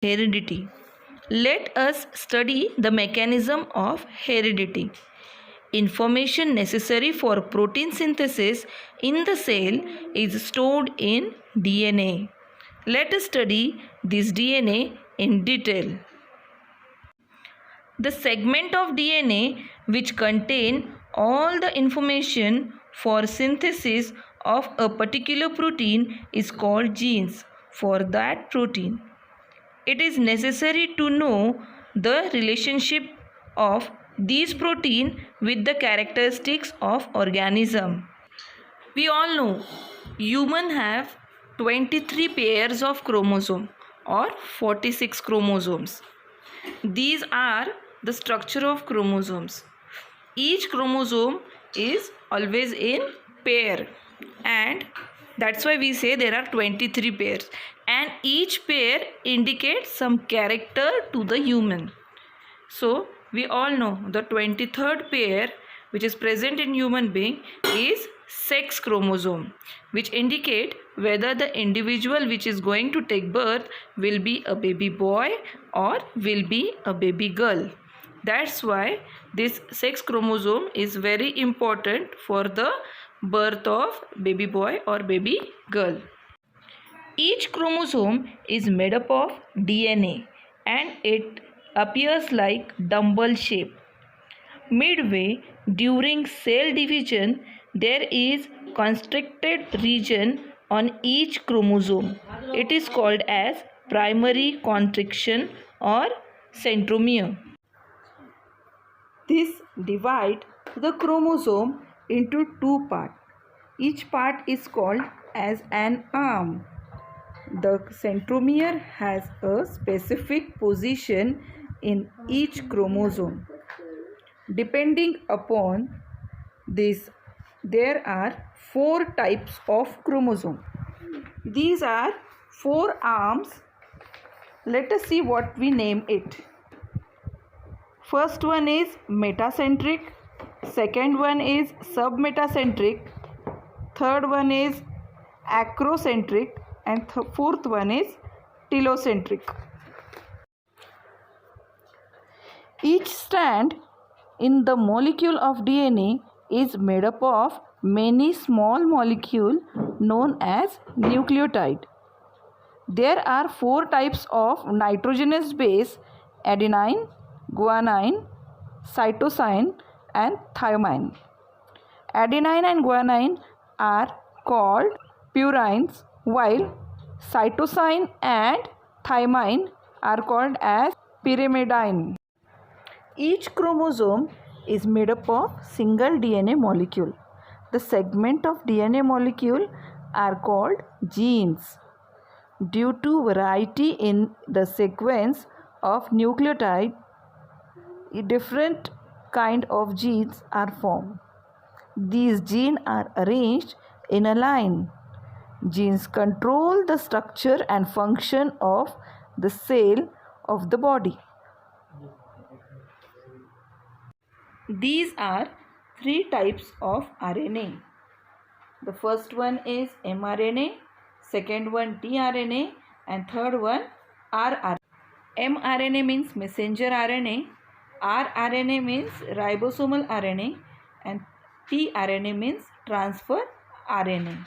Heredity. Let us study the mechanism of heredity. Information necessary for protein synthesis in the cell is stored in DNA. Let us study this DNA in detail. The segment of DNA which contain all the information for synthesis of a particular protein is called genes for that protein. It is necessary to know the relationship of these protein with the characteristics of organism. We all know human have 23 pairs of chromosome or 46 chromosomes. These are the structure of chromosomes. Each chromosome is always in pair, and that's why we say there are 23 pairs, and each pair indicates some character to the human. So we all know the 23rd pair which is present in human being is sex chromosome, which indicate whether the individual which is going to take birth will be a baby boy or will be a baby girl. That's why this sex chromosome is very important for the birth of baby boy or baby girl. Each chromosome is made up of DNA and it appears like dumbbell shape. Midway during cell division, there is constricted region on each chromosome. It is called as primary constriction or centromere. This divides the chromosome into two parts. Each part is called as an arm. The centromere has a specific position in each chromosome. Depending upon this, there are 4 types of chromosome. These are 4 arms. Let us see what we name it. First one is metacentric, second one is submetacentric, third one is acrocentric, and fourth one is telocentric. Each strand in the molecule of DNA is made up of many small molecules known as nucleotide. There are 4 types of nitrogenous base: adenine, guanine, cytosine, and thymine. Adenine and guanine are called purines, while cytosine and thymine are called as pyrimidine. Each chromosome is made up of single DNA molecule. The segment of DNA molecule are called genes. Due to variety in the sequence of nucleotide, different kind of genes are formed. These genes are arranged in a line. Genes control the structure and function of the cell of the body. These are 3 types of RNA. The first one is mRNA, second one tRNA, and third one rRNA. mRNA means messenger RNA, rRNA means ribosomal RNA, and tRNA means transfer RNA.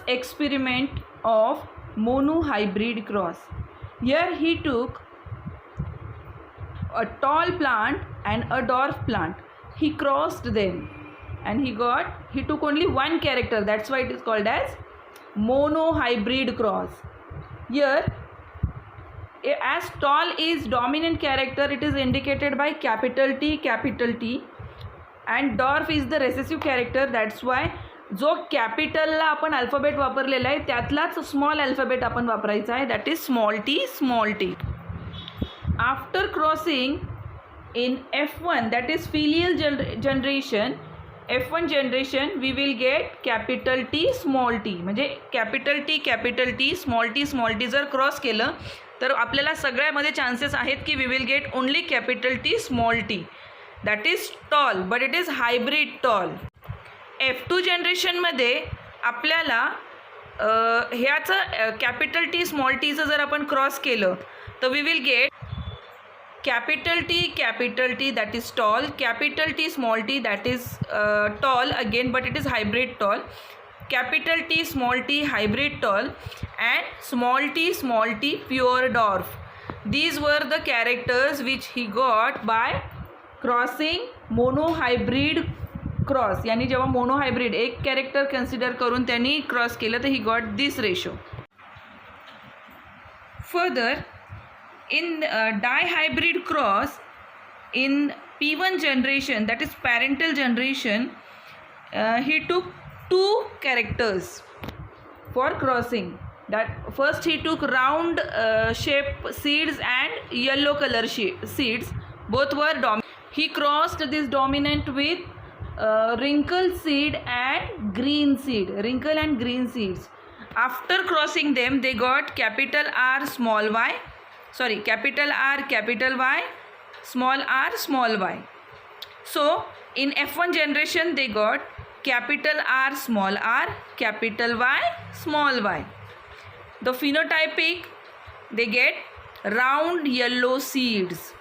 Experiment of monohybrid cross. Here he took a tall plant and a dwarf plant. He crossed them and he took only one character. That's why it is called as monohybrid cross. Here, as tall is dominant character, it is indicated by capital T, and dwarf is the recessive character. That's why जो कॅपिटलला आपण alphabet वापरलेला आहे त्यातलाच small alphabet आपण वापरायचा आहे, that is small T. After crossing in F1, that is filial generation, F1 generation, we will get capital T small t. म्हणजे capital T small t जर क्रॉस केलं तर आपल्याला सगळ्यामध्ये चान्सेस आहेत की we will get only capital T small t. That is tall, but it is hybrid tall. F2 जनरेशनमध्ये आपल्याला ह्याचं कॅपिटल टी स्मॉल टीचं जर आपण क्रॉस केलं तर we will get capital T that is tall, capital T small t that is tall again, but it is hybrid tall, capital T small t hybrid tall, and small t pure dwarf. These were the characters which he got by crossing monohybrid cross. यानी जेव्हा monohybrid एक character consider करून त्यांनी cross केलं तर he got this ratio. Further in dihybrid cross in P1 generation, that is parental generation, he took two characters for crossing. That first he took round shape seeds and yellow color seeds. Both were dominant. He crossed this dominant with wrinkle seed and green seed, wrinkle and green seeds. After crossing them, they got capital R small y, capital R capital Y, small r small y. So in F1 generation they got capital R small r, capital Y small y. The phenotypic, they get round yellow seeds.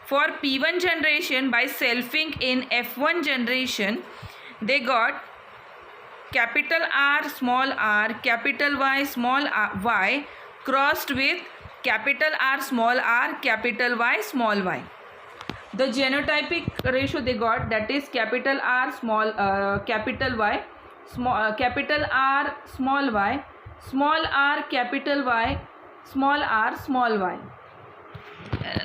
For P1 generation, by selfing in F1 generation, they got capital R small r, capital Y small y crossed with capital R small r, capital Y small y. The genotypic ratio they got, that is capital R small capital Y, capital R small y, small r capital Y, small r small y.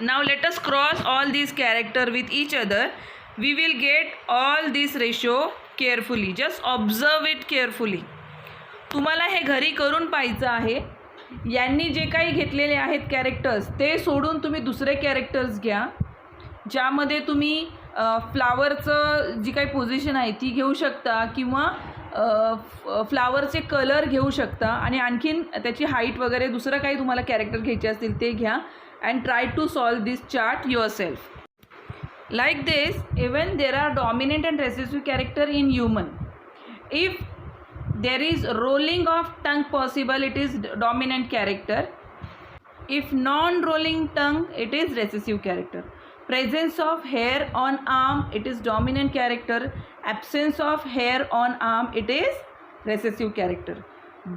Now let us cross all these characters with each other. We will get all this ratio carefully. Just observe it carefully. तुम्हाला हे घरी करून पाहायचं आहे. यांनी जे काही घेतलेले आहेत characters ते सोडून तुम्ही दुसरे कॅरेक्टर्स घ्या, ज्यामध्ये तुम्ही फ्लावरचं जी काही पोझिशन आहे ती घेऊ शकता किंवा फ्लावरचे कलर घेऊ शकता आणि आणखीन त्याची हाईट वगैरे दुसरं काही तुम्हाला कॅरेक्टर घ्यायचे असतील ते घ्या and try to solve this chart yourself. Like this, even there are dominant and recessive character in human. If there is rolling of tongue possible, it is dominant character. If non-rolling tongue, it is recessive character. Presence of hair on arm, it is dominant character. Absence of hair on arm, it is recessive character.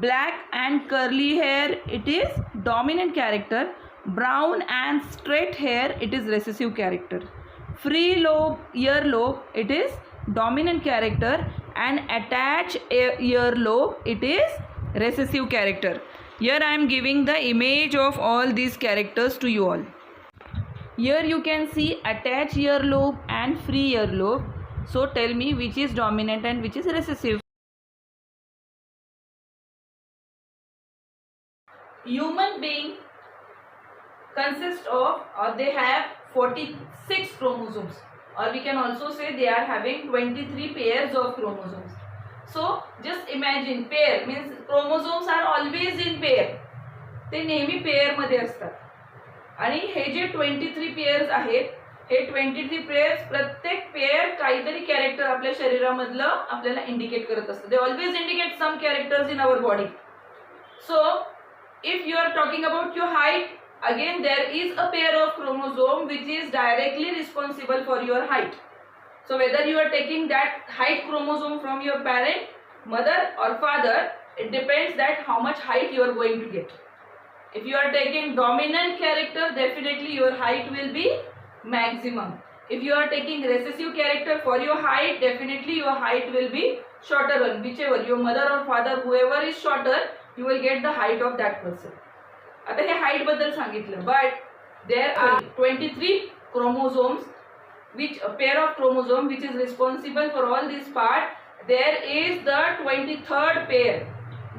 Black and curly hair, it is dominant character. Brown and straight hair, it is recessive character. Free lobe, earlobe, it is dominant character, and attached earlobe, it is recessive character. Here I am giving the image of all these characters to you all. Here you can see attached earlobe and free earlobe. So tell me which is dominant and which is recessive. Human being consists of, or they have 46 chromosomes, or we can also say they are having 23 pairs of chromosomes. So just imagine, pair means chromosomes are always in pair. ते नेहमी pair मध्ये असतात आणि हे जे 23 pairs आहेत, हे 23 pairs प्रत्येक पेअर काहीतरी कॅरेक्टर आपल्या शरीरामधलं आपल्याला इंडिकेट करत असतं. They always indicate some characters in our body. So if you are talking about your height, again there is a pair of chromosome which is directly responsible for your height. So whether you are taking that height chromosome from your parent, mother or father, it depends that how much height you are going to get. If you are taking dominant character, definitely your height will be maximum. If you are taking recessive character for your height, definitely your height will be shorter one. Whichever your mother or father, whoever is shorter, you will get the height of that person. आता हे height बद्दल सांगितलं, but there are 23 chromosomes, which a pair of chromosome which is responsible for all this part. There is the 23rd pair.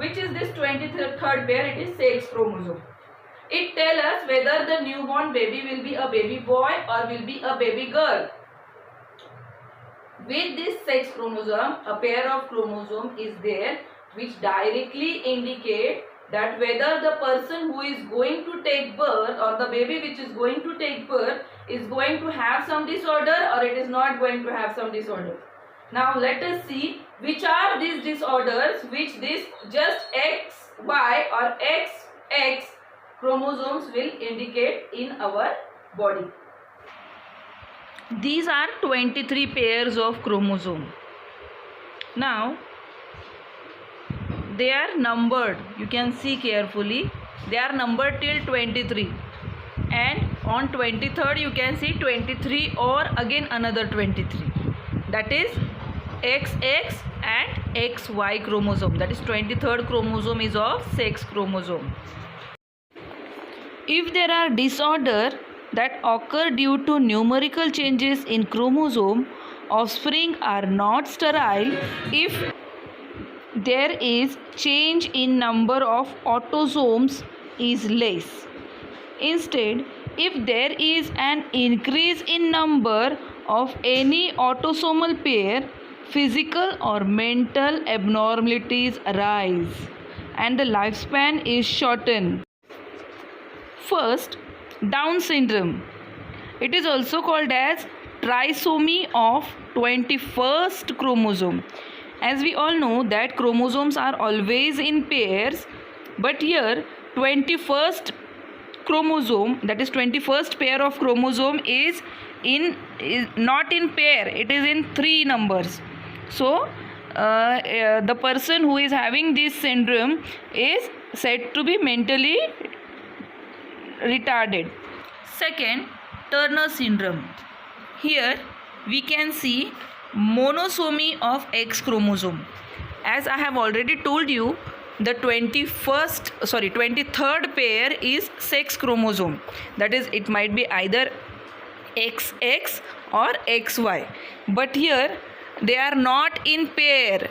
Which is this 23rd pair? It is sex chromosome. It tells us whether the newborn baby will be a baby boy or will be a baby girl. With this sex chromosome, a pair of chromosome is there which directly indicate that whether the person who is going to take birth or the baby which is going to take birth is going to have some disorder or it is not going to have some disorder. Now let us see which are these disorders which this just XY or XX chromosomes will indicate in our body. These are 23 pairs of chromosome. Now they are numbered. You can see carefully. They are numbered till 23. And on 23rd you can see 23 or again another 23. That is XX and XY chromosome. That is 23rd chromosome is of sex chromosome. If there are disorder that occur due to numerical changes in chromosome, offspring are not sterile if there is change in number of autosomes is less. Instead, if there is an increase in number of any autosomal pair, physical or mental abnormalities arise and the lifespan is shortened. First, Down syndrome. It is also called as trisomy of 21st chromosome. As we all know that chromosomes are always in pairs, but here 21st chromosome, that is 21st pair of chromosome is not in pair, it is in 3 numbers. So the person who is having this syndrome is said to be mentally retarded. Second, Turner syndrome. Here we can see monosomy of X chromosome. As I have already told you, the 23rd pair is sex chromosome. That is, it might be either XX or XY. But here they are not in pair.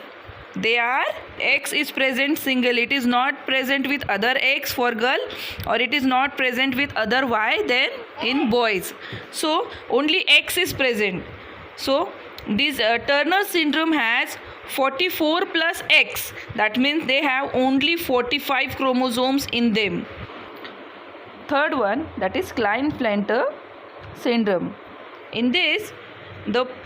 They are X is present single. It is not present with other X for girl, or it is not present with other Y than in boys. So only X is present. So this Turner syndrome has 44 plus X. That means they have only 45 chromosomes in them. Third one, that is Klinefelter syndrome. In this,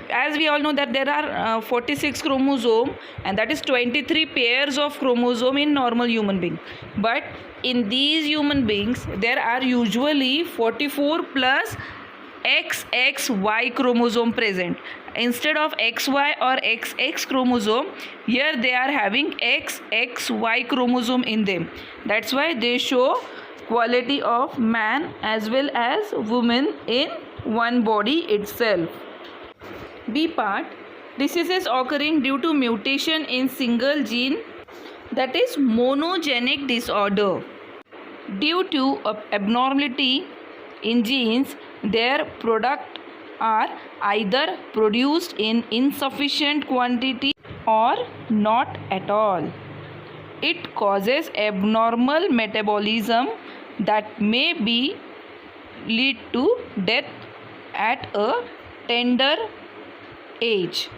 as we all know that there are 46 chromosome, and that is 23 pairs of chromosome in normal human being. But in these human beings, there are usually 44 plus XXY chromosome present. Instead of XY or XX chromosome, here they are having XXY chromosome in them. That's why they show quality of man as well as woman in one body itself. B part, diseases occurring due to mutation in single gene, that is monogenic disorder. Due to abnormality in genes, their product are either produced in insufficient quantity or not at all. It causes abnormal metabolism that may lead to death at a tender age.